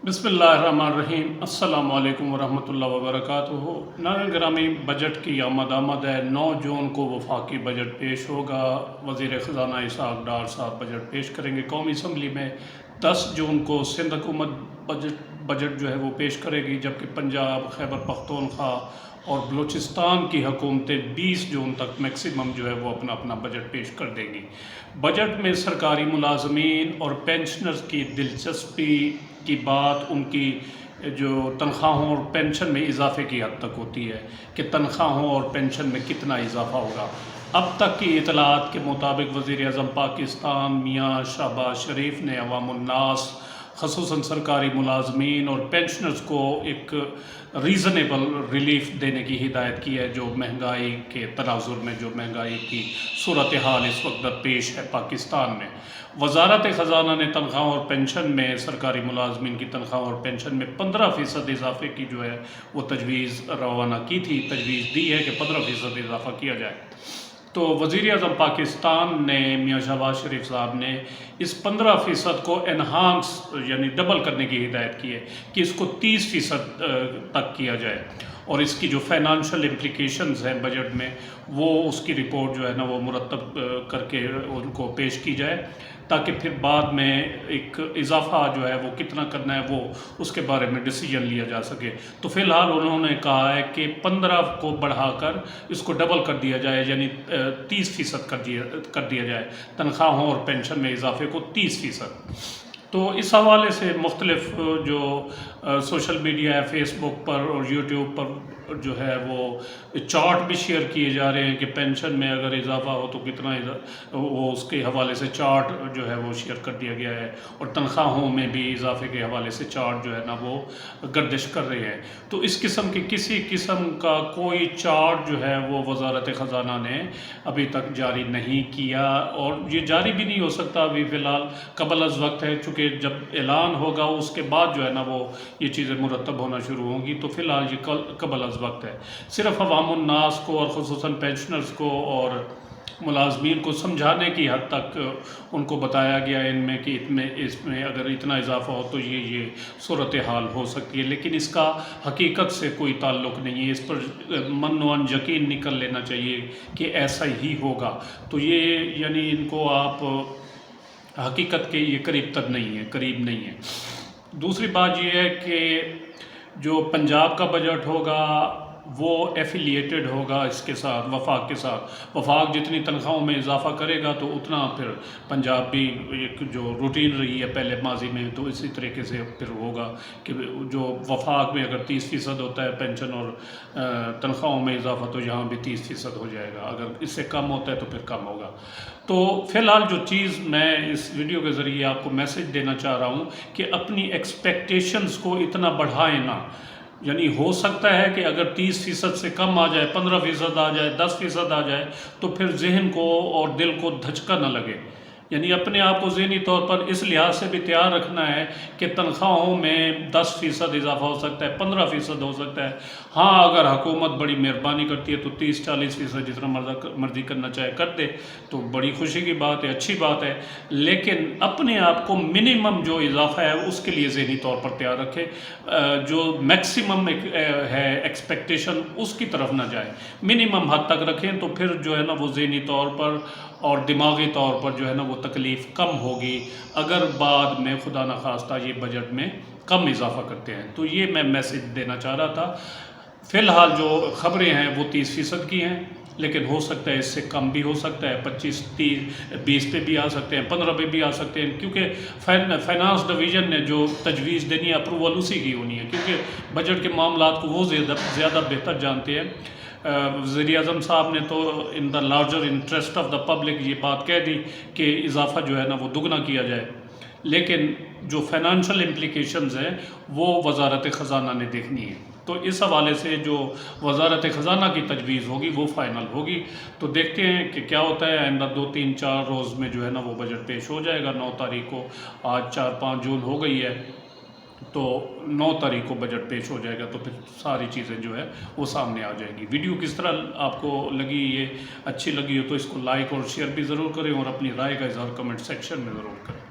बिस्मिल्लाहिर्रहमानिर्रहीम। अस्सलामु अलैकुम वरहमतुल्लाहि वबरकातुहू। नाज़रीन ग्रामी, बजट की आमद है। 9 जून को वफाकी बजट पेश होगा। वज़ीर ख़ज़ाना इसहाक़ डार साहब बजट पेश करेंगे कौमी असम्बली में। 10 जून को सिंध हुकूमत बजट जो है वो पेश करेगी, जबकि पंजाब, खैबर पख्तूनख्वा और बलूचिस्तान की हुकूमतें 20 जून तक मैक्सिमम जो है वो अपना अपना बजट पेश कर देंगी। बजट में सरकारी मुलाजमीन और पेंशनर्स की दिलचस्पी की बात उनकी जो तनख्वाहों और पेंशन में इजाफे की हद तक होती है कि तनख्वाहों और पेंशन में कितना इजाफा होगा। अब तक की इतलात के मुताबिक वज़ीर आज़म पाकिस्तान मियाँ शहबाज शरीफ ने अवामुन्नास, ख़ुसूसन सरकारी मुलाजमीन और पेंशनर्स को एक रीज़नेबल रिलीफ देने की हिदायत की है, जो महंगाई के तनाज़ुर में जो महंगाई की सूरत हाल इस वक्त पेश है पाकिस्तान में। वज़ारत ख़ज़ाना ने तनख्वाह और पेंशन में, सरकारी मुलाजमीन की तनख्वाह और पेंशन में 15% इजाफे की जो है वो तजवीज़ रवाना की थी, तजवीज़ दी है कि 15% इजाफा किया जाए। तो वज़ीर आज़म पाकिस्तान ने मियाँ शहबाज शरीफ साहब ने इस 15% को एनहांस यानी डबल करने की हिदायत की है कि इसको 30% तक किया जाए, और इसकी जो फाइनेंशियल इम्प्लिकेशंस हैं बजट में, वो उसकी रिपोर्ट जो है ना वो मुरतब करके उनको पेश की जाए, ताकि फिर बाद में एक इजाफा जो है वो कितना करना है वो उसके बारे में डिसीजन लिया जा सके। तो फ़िलहाल उन्होंने कहा है कि 15 को बढ़ाकर इसको डबल कर दिया जाए, यानी 30% कर दिया जाए, तनख्वाहों और पेंशन में इजाफे को 30%। तो इस हवाले से मुख्तलिफ जो सोशल मीडिया है, फेसबुक पर और यूट्यूब पर जो है वो चार्ट भी शेयर किए जा रहे हैं कि पेंशन में अगर इजाफा हो तो कितना वो उसके हवाले से चार्ट जो है वो शेयर कर दिया गया है, और तनख्वाहों में भी इजाफे के हवाले से चार्ट जो है ना वो गर्दिश कर रहे हैं। तो इस किस्म की किसी किस्म का कोई चार्ट जो है वो वज़ारत ख़ज़ाना ने अभी तक जारी नहीं किया, और ये जारी भी नहीं हो सकता अभी फ़िलहाल, कबल अज़ वक्त है, चूँकि जब ऐलान होगा उसके बाद जो है ना वो ये चीज़ें मुरतब होना शुरू होंगी। तो फ़िलहाल ये कबल अज़ वक्त है। सिर्फ अवामुन्नास को और ख़ुसूसन पेंशनर्स को और मुलाजमीन को समझाने की हद तक उनको बताया गया इनमें कि इसमें अगर इतना इजाफा हो तो ये सूरत हाल हो सकती है, लेकिन इसका हकीकत से कोई ताल्लुक़ नहीं है। इस पर मन यकीन निकल लेना चाहिए कि ऐसा ही होगा। तो ये यानी इनको आप हकीकत के ये करीब नहीं है। दूसरी बात ये है कि जो पंजाब का बजट होगा वो एफिलिएटेड होगा इसके साथ, वफाक के साथ। वफाक जितनी तनख्वाहों में इजाफा करेगा तो उतना फिर पंजाब भी एक जो रूटीन रही है पहले माजी में, तो इसी तरीके से फिर होगा कि जो वफाक में अगर 30% होता है पेंशन और तनख्वाहों में इजाफा, तो यहाँ भी 30% हो जाएगा। अगर इससे कम होता है तो फिर कम होगा। तो फ़िलहाल जो चीज़ मैं इस वीडियो के ज़रिए आपको मैसेज देना चाह रहा हूँ कि अपनी एक्सपेक्टेशंस को इतना बढ़ाएं ना। यानी हो सकता है कि अगर 30% से कम आ जाए, 15% आ जाए, 10% आ जाए, तो फिर जहन को और दिल को धचका न लगे। यानी अपने आप को ज़हनी तौर पर इस लिहाज से भी तैयार रखना है कि तनख्वाहों में 10% इजाफा हो सकता है, 15% हो सकता है। हाँ, अगर हुकूमत बड़ी मेहरबानी करती है तो 30-40% जितना मर्ज़ी करना चाहे कर दे, तो बड़ी खुशी की बात है, अच्छी बात है। लेकिन अपने आप को मिनिमम जो इजाफा है उसके लिए ज़हनी तौर पर तैयार रखें। जो मैक्सिमम है एक्सपेक्टेशन उसकी तरफ ना जाए, मिनिमम हद तक रखें, तो फिर जो है ना वो ज़हनी तौर पर और दिमागी तौर पर जो है ना वो तकलीफ़ कम होगी अगर बाद में खुदा न खास्ता ये बजट में कम इजाफा करते हैं। तो ये मैं मैसेज देना चाह रहा था। फ़िलहाल जो ख़बरें हैं वो 30% की हैं, लेकिन हो सकता है इससे कम भी हो सकता है, 25, 30, 20 पे भी आ सकते हैं, 15 पे भी आ सकते हैं, क्योंकि फाइनेंस डिवीज़न ने जो तजवीज़ देनी है अप्रूवल उसी की होनी है, क्योंकि बजट के मामलात को वो ज़्यादा बेहतर जानते हैं। वज़ीर आज़म साहब ने तो in the larger interest of the public ये बात कह दी कि इजाफा जो है ना वो दुगना किया जाए, लेकिन जो फाइनेंशियल इम्प्लिकेशंस हैं वो वज़ारत ख़ज़ाना ने देखनी है। तो इस हवाले से जो वज़ारत ख़ज़ाना की तजवीज़ होगी वो फ़ाइनल होगी। तो देखते हैं कि क्या होता है। आइंदा 2-3-4 रोज़ में जो है ना वो बजट पेश हो जाएगा। 9 तारीख को, आज 4-5 जून हो गई है, तो 9 तारीख को बजट पेश हो जाएगा, तो फिर सारी चीज़ें जो है वो सामने आ जाएंगी। वीडियो किस तरह आपको लगी, ये अच्छी लगी हो तो इसको लाइक और शेयर भी ज़रूर करें, और अपनी राय का इज़हार कमेंट सेक्शन में ज़रूर करें।